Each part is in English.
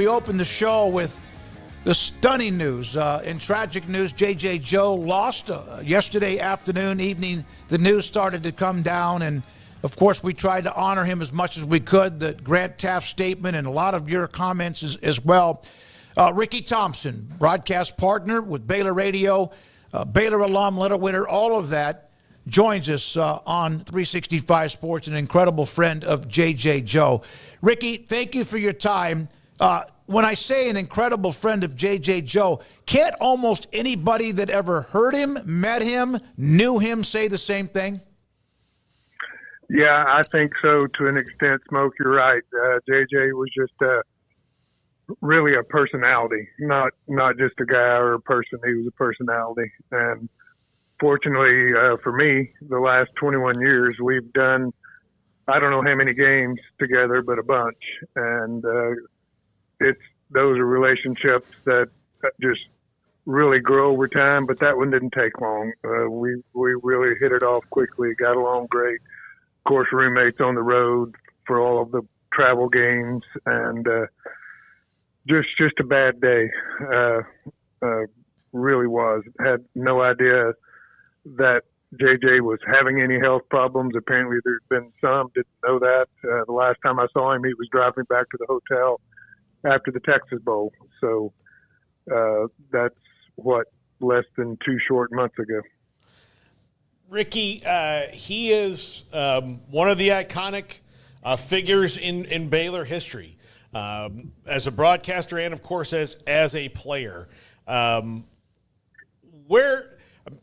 we opened the show with the stunning news and tragic news. J.J. Joe lost yesterday afternoon, evening. The news started to come down, and of course, we tried to honor him as much as we could. The Grant Taft statement and a lot of your comments as well. Ricky Thompson, broadcast partner with Baylor Radio, Baylor alum, letter winner, all of that, joins us on 365 Sports, an incredible friend of J.J. Joe. Ricky, thank you for your time. When I say an incredible friend of J.J. Joe, can't almost anybody that ever heard him, met him, knew him say the same thing? Yeah, I think so to an extent, Smoke. You're right. J.J. was just really a personality, not just a guy or a person. He was a personality. And fortunately for me, the last 21 years, we've done, I don't know how many games together, but a bunch. And those are relationships that just really grow over time, but that one didn't take long. We really hit it off quickly, got along great. Of course, roommates on the road for all of the travel games, and just a bad day. Really was. Had no idea that JJ was having any health problems. Apparently there's been some, didn't know that. The last time I saw him, he was driving back to the hotel after the Texas Bowl. So that's less than 2 short months ago. Ricky, he is one of the iconic figures in Baylor history as a broadcaster and, of course, as a player.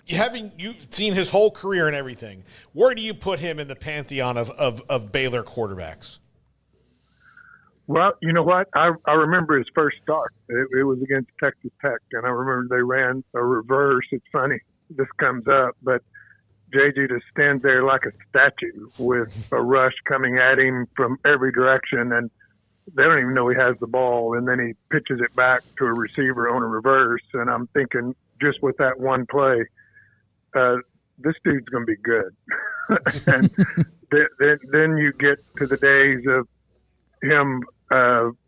You've seen his whole career and everything, where do you put him in the pantheon of Baylor quarterbacks? Well, you know what? I remember his first start. It was against Texas Tech, and I remember they ran a reverse. It's funny, this comes up, but JJ just stands there like a statue with a rush coming at him from every direction, and they don't even know he has the ball, and then he pitches it back to a receiver on a reverse, and I'm thinking just with that one play, this dude's going to be good. And then you get to the days of him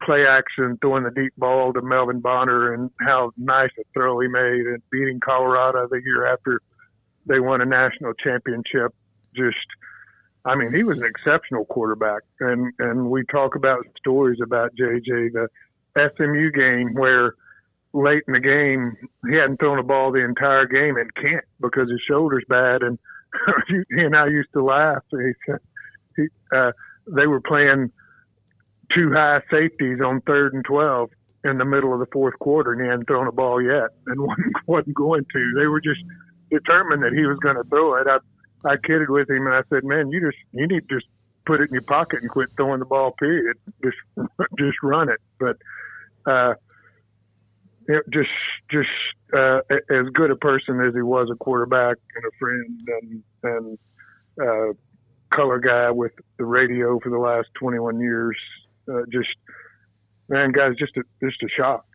play action, throwing the deep ball to Melvin Bonner, and how nice a throw he made, and beating Colorado the year after they won a national championship. He was an exceptional quarterback. And we talk about stories about JJ, the SMU game where late in the game, he hadn't thrown a ball the entire game and can't because his shoulder's bad. And he and I used to laugh. He said they were playing 2 high safeties on 3rd and 12 in the middle of the fourth quarter, and he hadn't thrown a ball yet and wasn't going to. They were just determined that he was going to throw it. I kidded with him and I said, "Man, you need to just put it in your pocket and quit throwing the ball. Period. Just run it." But as good a person as he was a quarterback and a friend and color guy with the radio for the last 21 years, just a shock.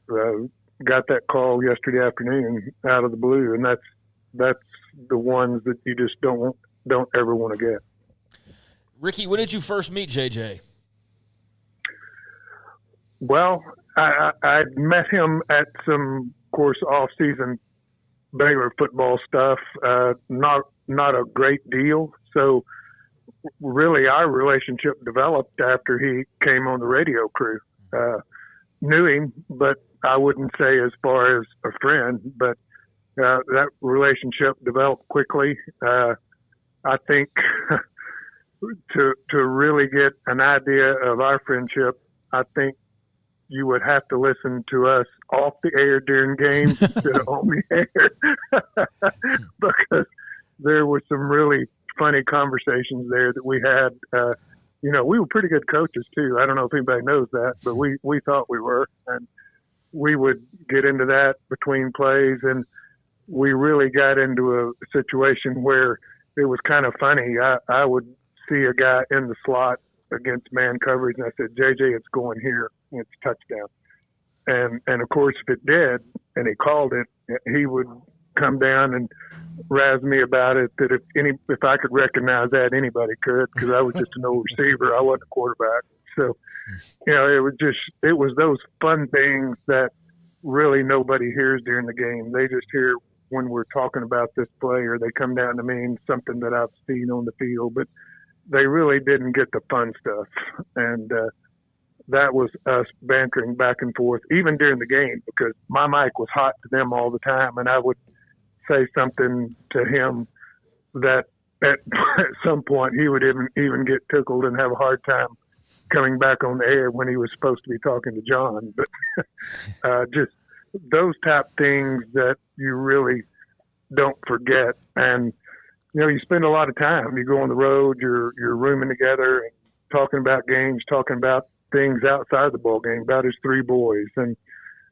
Got that call yesterday afternoon out of the blue, and that's the ones that you just don't ever want to get. Ricky, when did you first meet JJ? Well, I met him at some, of course, off-season Baylor football stuff. Not a great deal. So really our relationship developed after he came on the radio crew. Knew him, but I wouldn't say as far as a friend, but that relationship developed quickly. I think to really get an idea of our friendship, I think you would have to listen to us off the air during games instead of on the air, because there were some really funny conversations there that we had. We were pretty good coaches too. I don't know if anybody knows that, but we thought we were, and we would get into that between plays, and we really got into a situation where it was kind of funny. I would see a guy in the slot against man coverage, and I said, "JJ, it's going here. It's touchdown." And of course, if it did, and he called it, he would come down and razz me about it, that if I could recognize that, anybody could, because I was just an old receiver. I wasn't a quarterback. So, it was those fun things that really nobody hears during the game. They just hear when we're talking about this play, or they come down to me and something that I've seen on the field, but they really didn't get the fun stuff. And that was us bantering back and forth, even during the game, because my mic was hot to them all the time, and I would say something to him that at some point he would even get tickled and have a hard time coming back on the air when he was supposed to be talking to John. But just those type things that you really don't forget. And, you spend a lot of time. You go on the road, you're rooming together and talking about games, talking about things outside the ball game, about his three boys. And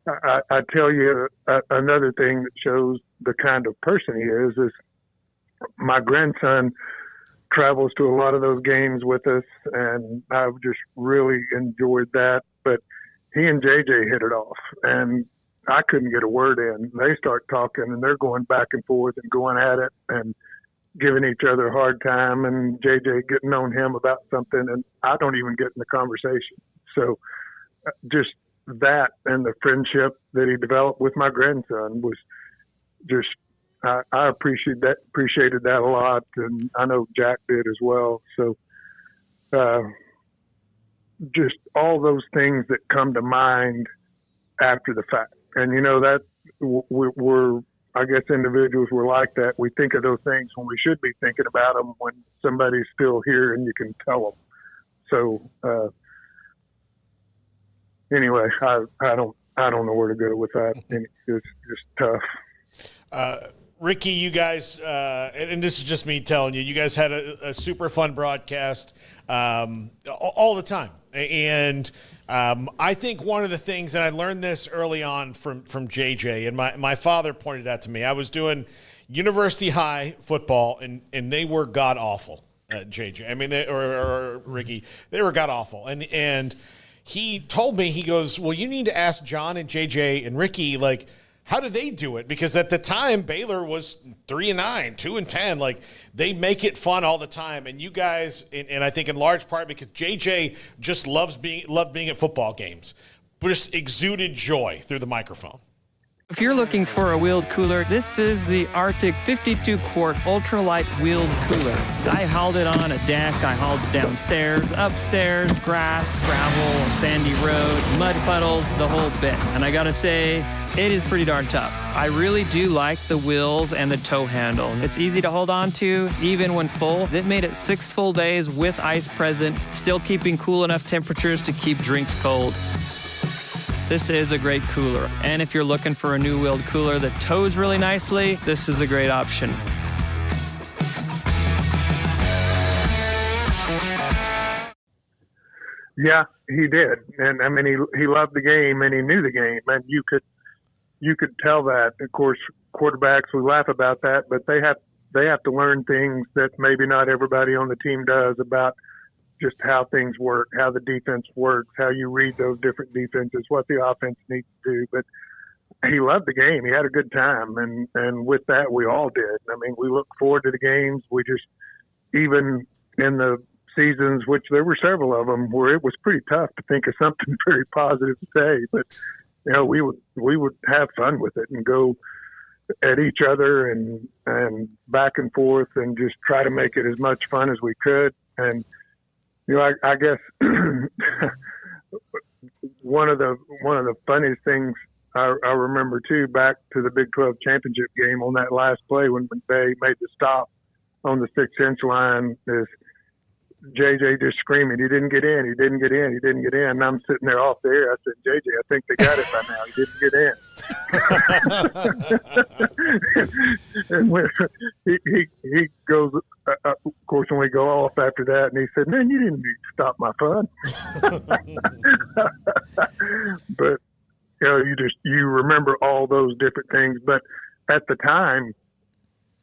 I tell you, another thing that shows the kind of person he is my grandson travels to a lot of those games with us, and I've just really enjoyed that. But he and JJ hit it off, and I couldn't get a word in. They start talking, and they're going back and forth and going at it and giving each other a hard time, and JJ getting on him about something, and I don't even get in the conversation. So just that and the friendship that he developed with my grandson was just – I appreciated that a lot, and I know Jack did as well. So, just all those things that come to mind after the fact, and that we're I guess individuals were like that. We think of those things when we should be thinking about them when somebody's still here and you can tell them. So, anyway, I don't know where to go with that. It's just tough. Ricky, you guys, and this is just me telling you, you guys had a super fun broadcast all the time. And I think one of the things, and I learned this early on from JJ, and my father pointed out to me, I was doing University High football, and they were god-awful, JJ. I mean, or Ricky, they were god-awful. And he told me, he goes, well, you need to ask John and JJ and Ricky, like, how do they do it? Because at the time, Baylor was 3-9, 2-10. Like, they make it fun all the time. And you guys, and I think in large part because JJ just loved being at football games, but just exuded joy through the microphone. If you're looking for a wheeled cooler, this is the Arctic 52-quart ultralight wheeled cooler. I hauled it on a deck, I hauled it downstairs, upstairs, grass, gravel, sandy road, mud puddles, the whole bit. And I gotta say, it is pretty darn tough. I really do like the wheels and the tow handle. It's easy to hold on to, even when full. It made it 6 full days with ice present, still keeping cool enough temperatures to keep drinks cold. This is a great cooler. And if you're looking for a new wheeled cooler that tows really nicely, this is a great option. Yeah, he did. And I mean, he loved the game and he knew the game, and you could tell that. Of course, quarterbacks, we laugh about that, but they have to learn things that maybe not everybody on the team does about just how things work, how the defense works, how you read those different defenses, what the offense needs to do. But he loved the game. He had a good time. And with that, we all did. I mean, we look forward to the games. We just, even in the seasons, which there were several of them, where it was pretty tough to think of something very positive to say. But, we would have fun with it and go at each other and back and forth and just try to make it as much fun as we could. And, I guess one of the funniest things I remember too, back to the Big 12 championship game on that last play when they made the stop on the 6-inch line, is JJ just screaming, he didn't get in, he didn't get in, he didn't get in. And I'm sitting there off the air. I said, JJ, I think they got it by now. He didn't get in. And when he goes, of course, when we go off after that, and he said, man, you didn't need to stop my fun. But, you remember all those different things. But at the time,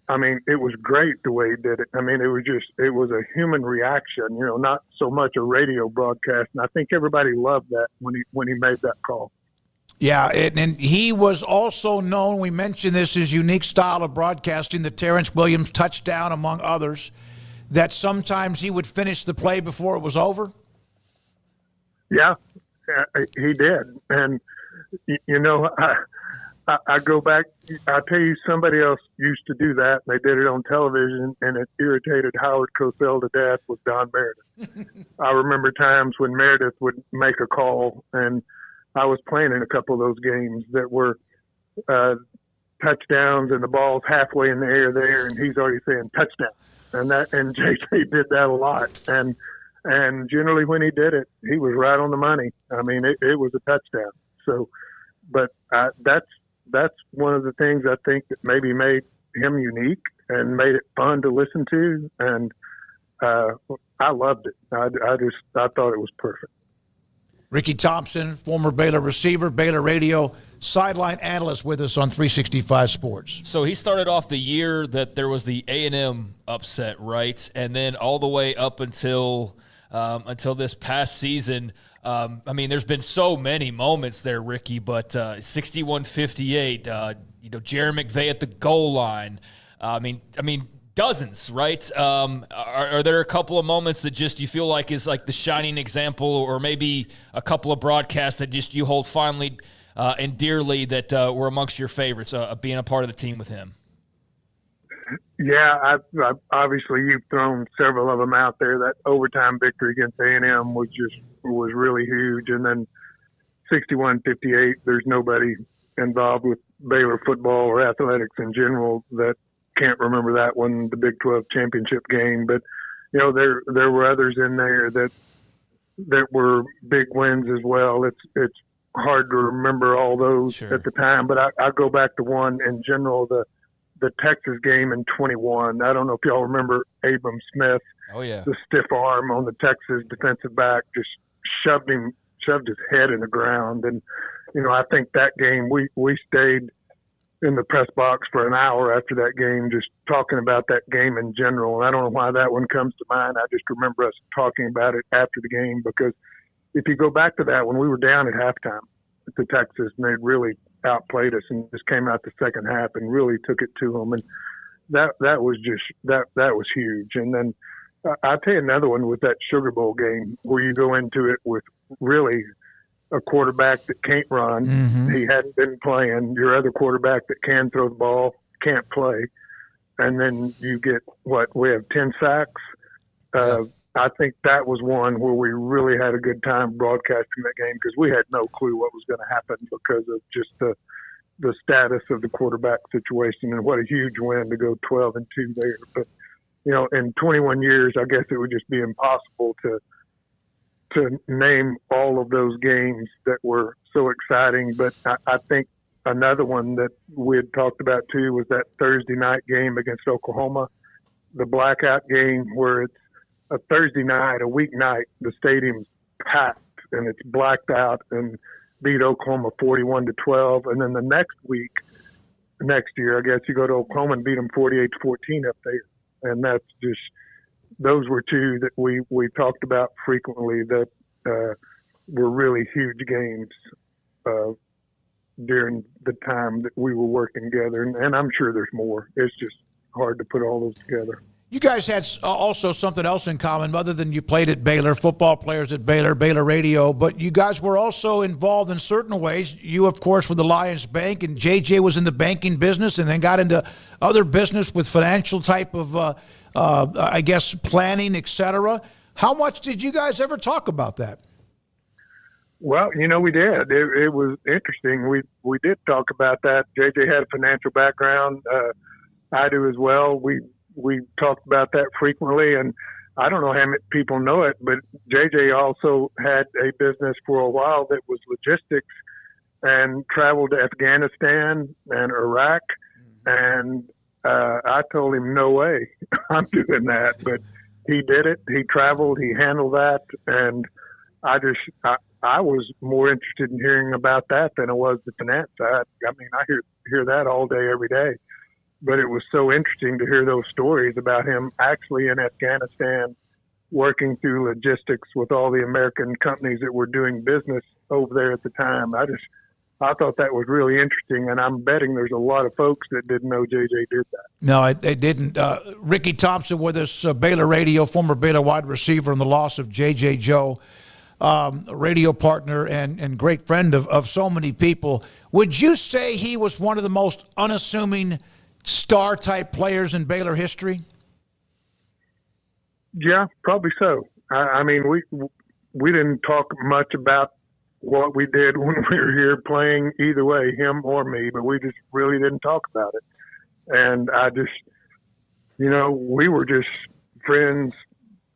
I mean, it was great the way he did it. I mean, it was a human reaction, not so much a radio broadcast. And I think everybody loved that when he made that call. Yeah, and he was also known, we mentioned this, his unique style of broadcasting, the Terrence Williams touchdown, among others, that sometimes he would finish the play before it was over. Yeah, he did. And, I go back, I tell you, somebody else used to do that. And they did it on television, and it irritated Howard Cosell to death with Don Meredith. I remember times when Meredith would make a call, and I was playing in a couple of those games that were touchdowns, and the ball's halfway in the air there, and he's already saying touchdown. And JJ did that a lot. And generally when he did it, he was right on the money. I mean, it was a touchdown. So, but that's one of the things I think that maybe made him unique and made it fun to listen to. And I loved it. I thought it was perfect. Ricky Thompson, former Baylor receiver, Baylor radio sideline analyst with us on 365 Sports. So he started off the year that there was the A&M upset, right? And then all the way up until this past season. I mean, there's been so many moments there, Ricky, but 61-58, Jerry McVay at the goal line. I mean, dozens, right? Are there a couple of moments that just you feel like is like the shining example, or maybe a couple of broadcasts that just you hold fondly and dearly that were amongst your favorites, being a part of the team with him? Yeah, I obviously you've thrown several of them out there. That overtime victory against A&M was really huge, and then 61-58. There's nobody involved with Baylor football or athletics in general that can't remember that one, the Big 12 championship game. But there were others in there that were big wins as well. It's hard to remember all those Sure. at the time, but I go back to one in general, the Texas game in 21. I don't know if y'all remember Abram Smith. Oh, yeah. The stiff arm on the Texas defensive back just shoved his head in the ground. And, I think that game, we stayed in the press box for an hour after that game, just talking about that game in general. And I don't know why that one comes to mind. I just remember us talking about it after the game, because if you go back to that one, we were down at halftime at the Texas, and they really outplayed us and just came out the second half and really took it to them. And that was huge. And then I'll tell you another one was that Sugar Bowl game where you go into it with really a quarterback that can't run. Mm-hmm. He hadn't been playing. Your other quarterback that can throw the ball can't play. And then you get we have 10 sacks. I think that was one where we really had a good time broadcasting that game, because we had no clue what was going to happen because of just the status of the quarterback situation, and what a huge win to go 12-2 there. But, in 21 years, I guess it would just be impossible to name all of those games that were so exciting. But I think another one that we had talked about too was that Thursday night game against Oklahoma, the blackout game where it's a Thursday night, a weeknight, the stadium's packed and it's blacked out, and beat Oklahoma 41-12. And then the next year, I guess, you go to Oklahoma and beat them 48-14 up there. And that's just, those were two that we talked about frequently that were really huge games during the time that we were working together. And I'm sure there's more. It's just hard to put all those together. You guys had also something else in common, other than you played at Baylor, football players at Baylor, Baylor radio, but you guys were also involved in certain ways. You, of course, were the Lions Bank, and JJ was in the banking business and then got into other business with financial type of, I guess, planning, et cetera. How much did you guys ever talk about that? Well, we did. It was interesting. We did talk about that. JJ had a financial background. I do as well. We talked about that frequently, and I don't know how many people know it, but JJ also had a business for a while that was logistics, and traveled to Afghanistan and Iraq. And I told him, no way, I'm doing that. But he did it. He traveled. He handled that. And I was more interested in hearing about that than I was the finance side. I mean, I hear that all day, every day. But it was so interesting to hear those stories about him actually in Afghanistan, working through logistics with all the American companies that were doing business over there at the time. I thought that was really interesting, and I'm betting there's a lot of folks that didn't know JJ did that. No, it didn't. Ricky Thompson with us, Baylor radio, former Baylor wide receiver, and the loss of JJ Joe. radio partner and great friend of so many people. Would you say he was one of the most unassuming star-type players in Baylor history? Yeah, probably so. I mean, we didn't talk much about what we did when we were here playing either way, him or me, but we just really didn't talk about it. And I just, we were just friends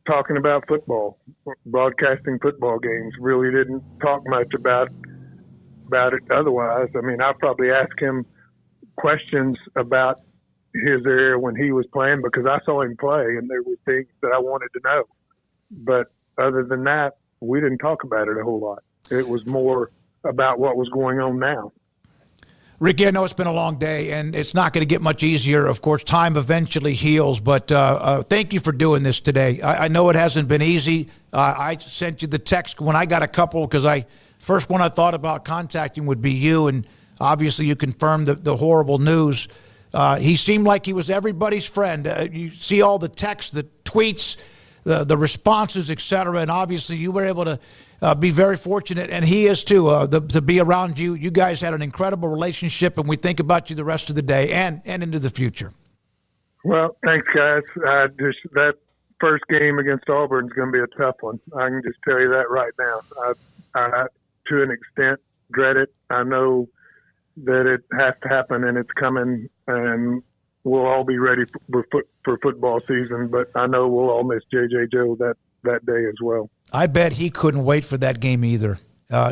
talking about football, broadcasting football games. Really didn't talk much about it otherwise. I mean, I probably asked him questions about his area when he was playing because I saw him play and there were things that I wanted to know. But other than that, we didn't talk about it a whole lot. It was more about what was going on now. Ricky, I know it's been a long day, and it's not going to get much easier. Of course, time eventually heals, but thank you for doing this today. I know it hasn't been easy. I sent you the text when I got a couple because first one I thought about contacting would be you, and obviously you confirmed the horrible news. He seemed like he was everybody's friend. You see all the texts, the tweets, the responses, et cetera, and obviously you were able to be very fortunate, and he is too, to be around you. You guys had an incredible relationship, and we think about you the rest of the day and into the future. Well, thanks, guys. That first game against Auburn is going to be a tough one. I can just tell you that right now. I to an extent, dread it. I know that it has to happen, and it's coming, and we'll all be ready for football season, but I know we'll all miss J.J. Joe that day as well. I bet he couldn't wait for that game either.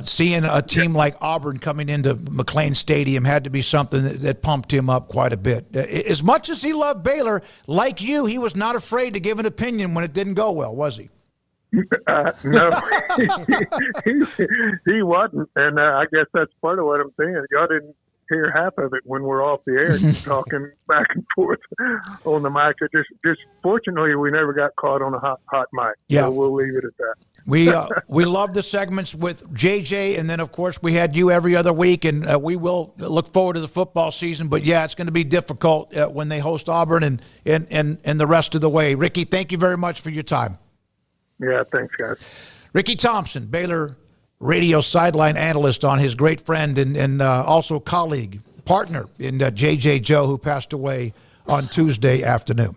Seeing a team like Auburn coming into McLean Stadium had to be something that pumped him up quite a bit. As much as he loved Baylor, like you, he was not afraid to give an opinion when it didn't go well, was he? No, he wasn't, and I guess that's part of what I'm saying. Y'all didn't hear half of it when we're off the air, just talking back and forth on the mic. It just fortunately, we never got caught on a hot mic. Yeah, so we'll leave it at that. We love the segments with JJ, and then of course we had you every other week, and we will look forward to the football season. But yeah, it's going to be difficult when they host Auburn and the rest of the way. Ricky, thank you very much for your time. Yeah, thanks, guys. Ricky Thompson, Baylor radio sideline analyst, on his great friend and also colleague, partner in J.J. Joe, who passed away on Tuesday afternoon.